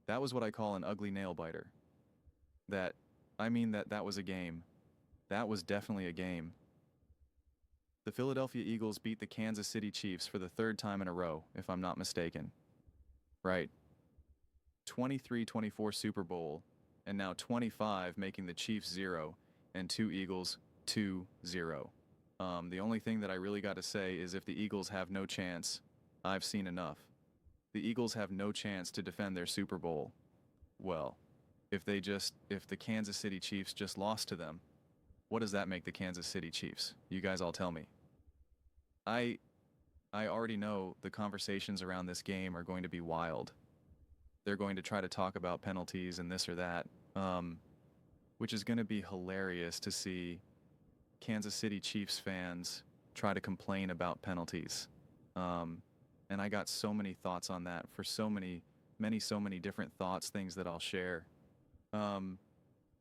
That was what I call an ugly nail biter. That, I mean that was a game. That was definitely a game. The Philadelphia Eagles beat the Kansas City Chiefs for the third time in a row, if I'm not mistaken. Right. 23-24 Super Bowl, and now 25 making the Chiefs 0 and 2 Eagles 2-0. The only thing that I really got to say is if the Eagles have no chance, I've seen enough. The Eagles have no chance to defend their Super Bowl. Well, if the Kansas City Chiefs just lost to them, what does that make the Kansas City Chiefs? You guys all tell me. I I already know the conversations around this game are going to be wild. They're going to try to talk about penalties and this or that, which is going to be hilarious to see Kansas City Chiefs fans try to complain about penalties. And I got so many thoughts on that for so many different thoughts, things that I'll share,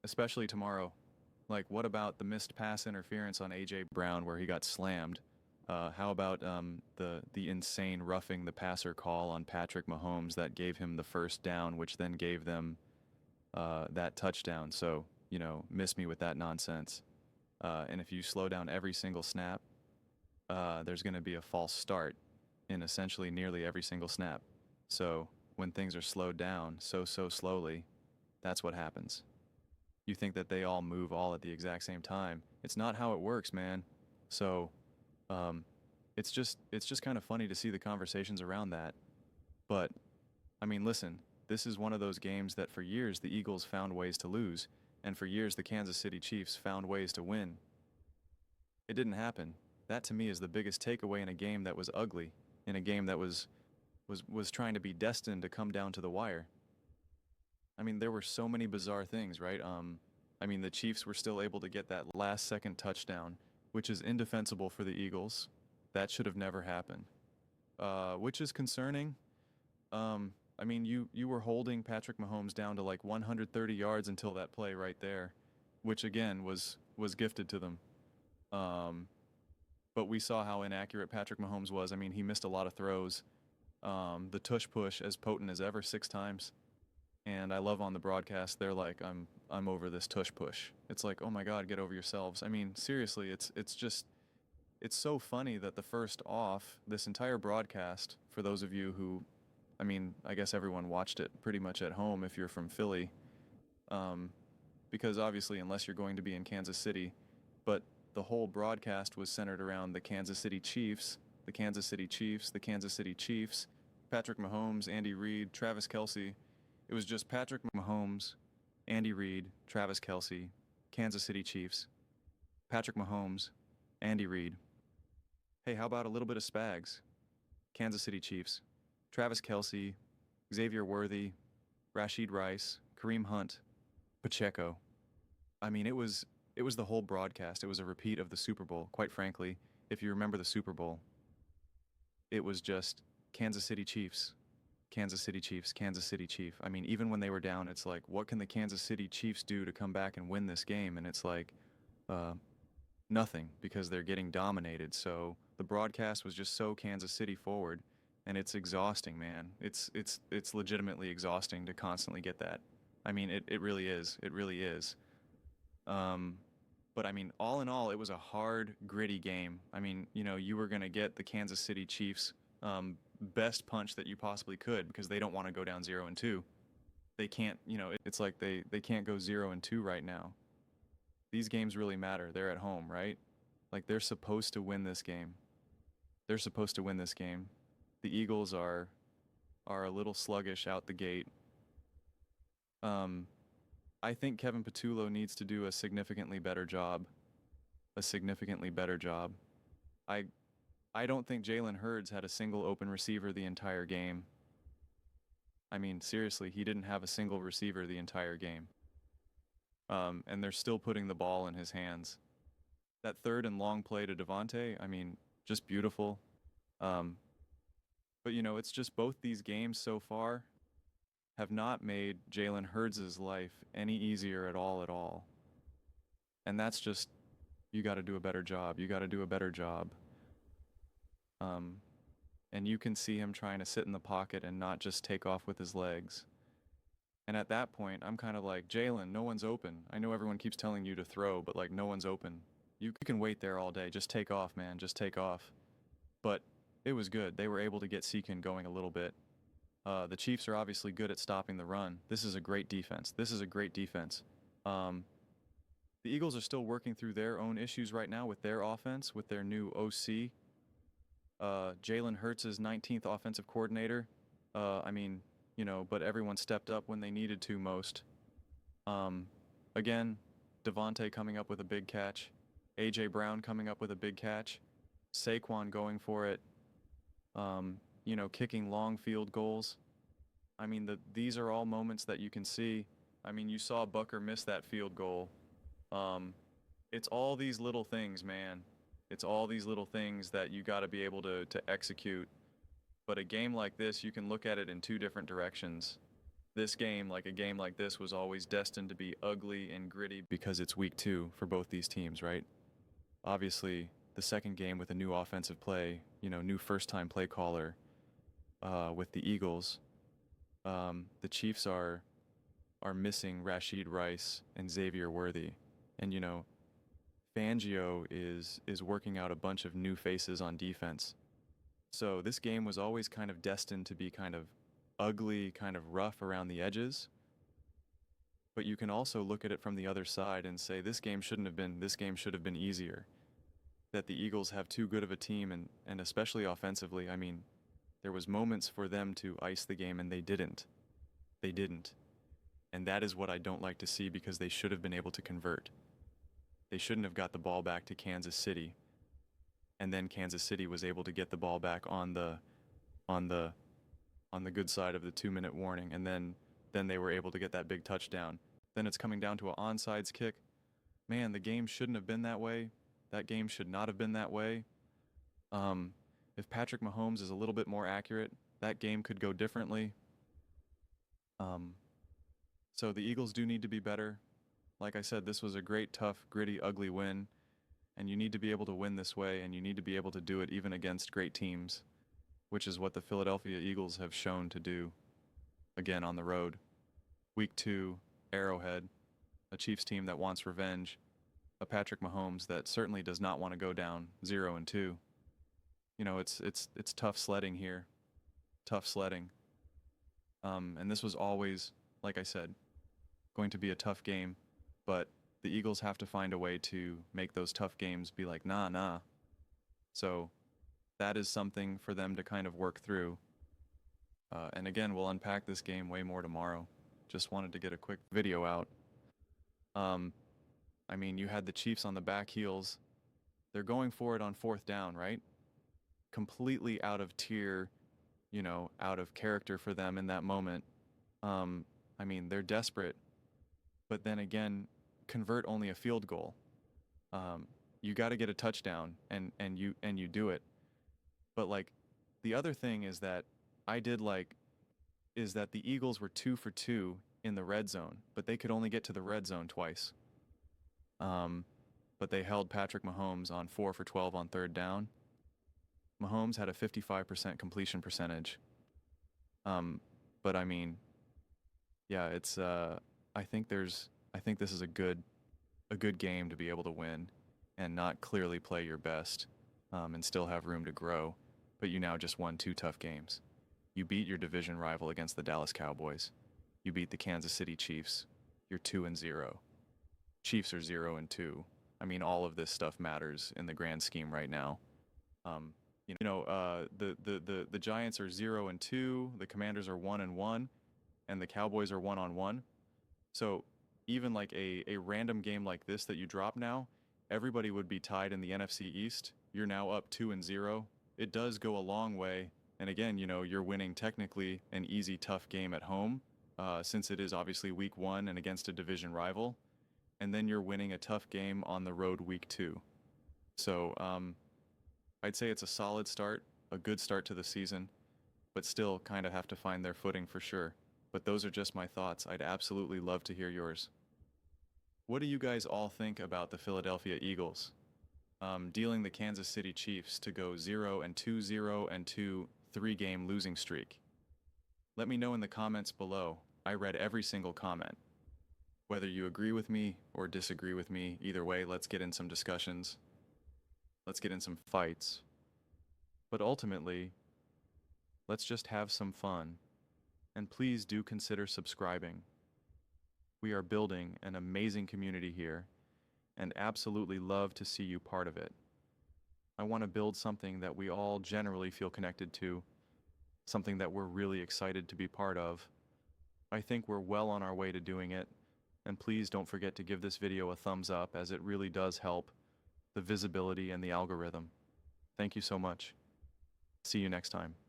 especially tomorrow. Like, what about the missed pass interference on A.J. Brown where he got slammed? How about the insane roughing the passer call on Patrick Mahomes that gave him the first down, which then gave them that touchdown? So, miss me with that nonsense. And if you slow down every single snap, there's going to be a false start in essentially nearly every single snap. So when things are slowed down so slowly, that's what happens. You think that they all move all at the exact same time. It's not how it works, man. So um, it's just kind of funny to see the conversations around that. But I mean, listen, this is one of those games that for years the Eagles found ways to lose, and for years the Kansas City Chiefs found ways to win. It didn't happen. That to me is the biggest takeaway in a game that was ugly, in a game that was trying to be destined to come down to the wire. I mean, there were so many bizarre things, right? I mean, the Chiefs were still able to get that last second touchdown, which is indefensible for the Eagles. That should have never happened. Which is concerning. I mean, you were holding Patrick Mahomes down to like 130 yards until that play right there, which again was gifted to them. Um, but we saw how inaccurate Patrick Mahomes was. I mean, he missed a lot of throws. The tush push as potent as ever 6 times. And I love on the broadcast they're like, I'm over this tush push. It's like, oh my God, get over yourselves. I mean, seriously, it's just it's so funny that the first off this entire broadcast, for those of you who, I mean, I guess everyone watched it pretty much at home if you're from Philly, um, because obviously unless you're going to be in Kansas City, but the whole broadcast was centered around the Kansas City Chiefs, the Kansas City Chiefs, the Kansas City Chiefs, Patrick Mahomes, Andy Reid, Travis Kelce. It was just Patrick Mahomes, Andy Reid, Travis Kelce, Kansas City Chiefs, Patrick Mahomes, Andy Reid. Hey, how about a little bit of Spags? Kansas City Chiefs, Travis Kelce, Xavier Worthy, Rashid Rice, Kareem Hunt, Pacheco. I mean, it was the whole broadcast. It was a repeat of the Super Bowl. Quite frankly, if you remember the Super Bowl, it was just Kansas City Chiefs, Kansas City Chiefs, Kansas City Chief. I mean, even when they were down, it's like, what can the Kansas City Chiefs do to come back and win this game? And it's like, uh, nothing because they're getting dominated. So the broadcast was just so Kansas City forward, and it's exhausting, man. It's legitimately exhausting to constantly get that. I mean, it really is. It really is. Um, but I mean, all in all, it was a hard, gritty game. I mean, you were going to get the Kansas City Chiefs best punch that you possibly could because they don't want to go down 0-2. They can't, it's like they can't go 0-2 right now. These games really matter. They're at home, right? Like they're supposed to win this game. They're supposed to win this game. The Eagles are a little sluggish out the gate. Um, I think Kevin Patullo needs to do a significantly better job. A significantly better job. I I don't think Jalen Hurds had a single open receiver the entire game. I mean, seriously, he didn't have a single receiver the entire game. And they're still putting the ball in his hands. That third and long play to Devontae, I mean, just beautiful. Um, but it's just both these games so far have not made Jalen Hurds' life any easier at all, at all. And that's just, you got to do a better job. You got to do a better job. Um, and you can see him trying to sit in the pocket and not just take off with his legs. And at that point, I'm kind of like, Jalen, no one's open. I know everyone keeps telling you to throw, but like, no one's open. You can wait there all day. Just take off, man. Just take off. But it was good. They were able to get Seacon going a little bit. The Chiefs are obviously good at stopping the run. This is a great defense. This is a great defense. Um, the Eagles are still working through their own issues right now with their offense, with their new OC. Jalen Hurts is 19th offensive coordinator. I mean, but everyone stepped up when they needed to most. Um, Again, Devontae coming up with a big catch. A.J. Brown coming up with a big catch. Saquon going for it. Kicking long field goals. I mean, these are all moments that you can see. I mean, you saw Bucker miss that field goal. Um, it's all these little things, man. It's all these little things that you got to be able to execute. But a game like this, you can look at it in two different directions. This game, like a game like this, was always destined to be ugly and gritty because it's week 2 for both these teams, right? Obviously, the second game with a new offensive play, new first-time play caller with the Eagles, the Chiefs are missing Rashid Rice and Xavier Worthy, and Fangio is working out a bunch of new faces on defense. So this game was always kind of destined to be kind of ugly, kind of rough around the edges. But you can also look at it from the other side and say this game should have been easier. That the Eagles have too good of a team, and especially offensively, I mean, there was moments for them to ice the game and they didn't. They didn't. And that is what I don't like to see because they should have been able to convert. They shouldn't have got the ball back to Kansas City. And then Kansas City was able to get the ball back on the good side of the 2-minute warning, and then they were able to get that big touchdown. Then it's coming down to an onside kick. Man, the game shouldn't have been that way. That game should not have been that way. If Patrick Mahomes is a little bit more accurate, that game could go differently. So the Eagles do need to be better. Like I said, this was a great, tough, gritty, ugly win, and you need to be able to win this way, and you need to be able to do it even against great teams, which is what the Philadelphia Eagles have shown to do, again on the road. Week 2, Arrowhead, a Chiefs team that wants revenge, a Patrick Mahomes that certainly does not want to go down 0-2. It's tough sledding here, tough sledding. And this was always, like I said, going to be a tough game, but the Eagles have to find a way to make those tough games be like, nah. So that is something for them to kind of work through. And again, we'll unpack this game way more tomorrow. Just wanted to get a quick video out. I mean, you had the Chiefs on the back heels. They're going for it on 4th down, right? Completely out of tier, out of character for them in that moment. I mean, they're desperate, but then again, convert only a field goal. You got to get a touchdown, and you do it. But like, the other thing is that is that the Eagles were 2 for 2 in the red zone, but they could only get to the red zone twice. But they held Patrick Mahomes on 4 for 12 on 3rd down. Mahomes had a 55% completion percentage. But I mean, yeah, it's I think this is a good game to be able to win and not clearly play your best, and still have room to grow. But you now just won 2 tough games. You beat your division rival against the Dallas Cowboys. You beat the Kansas City Chiefs. You're 2-0. Chiefs are 0-2. I mean, all of this stuff matters in the grand scheme right now. The Giants are 0-2. The Commanders are 1-1, and the Cowboys are 1-1. So even like a random game like this that you drop now, everybody would be tied in the NFC East. You're now up 2-0. It does go a long way. And again, you're winning technically an easy, tough game at home, since it is obviously week 1 and against a division rival. And then you're winning a tough game on the road week 2. So I'd say it's a solid start, a good start to the season, but still kind of have to find their footing for sure. But those are just my thoughts. I'd absolutely love to hear yours. What do you guys all think about the Philadelphia Eagles dealing the Kansas City Chiefs to go 0-2, 0-2, 3-game losing streak? Let me know in the comments below. I read every single comment. Whether you agree with me or disagree with me, either way, let's get in some discussions. Let's get in some fights. But ultimately, let's just have some fun. And please do consider subscribing. We are building an amazing community here and absolutely love to see you part of it. I want to build something that we all generally feel connected to, something that we're really excited to be part of. I think we're well on our way to doing it, and please don't forget to give this video a thumbs up as it really does help the visibility and the algorithm. Thank you so much. See you next time.